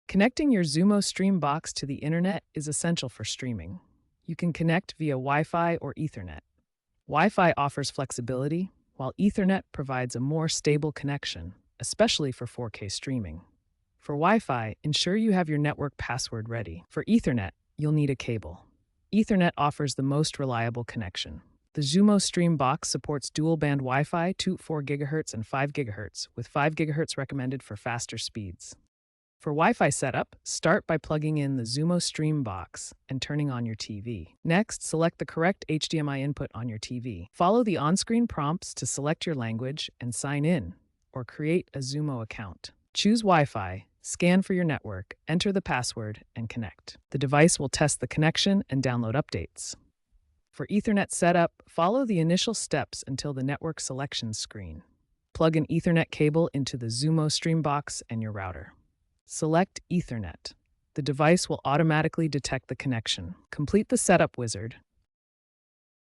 Connecting your Xumo Stream Box to the internet is essential for streaming. You can connect via Wi-Fi or Ethernet. Wi-Fi offers flexibility, while Ethernet provides a more stable connection, especially for 4K streaming. For Wi-Fi, ensure you have your network password ready. For Ethernet, you'll need a cable. Ethernet offers the most reliable connection. The Xumo Stream Box supports dual-band Wi-Fi, 2.4 GHz and 5 GHz, with 5 GHz recommended for faster speeds. For Wi-Fi setup, start by plugging in the Xumo Stream Box and turning on your TV. Next, select the correct HDMI input on your TV. Follow the on-screen prompts to select your language and sign in, or create a Xumo account. Choose Wi-Fi, scan for your network, enter the password, and connect. The device will test the connection and download updates. For Ethernet setup, follow the initial steps until the network selections screen. Plug an Ethernet cable into the Xumo Stream Box and your router. Select Ethernet. The device will automatically detect the connection. Complete the setup wizard,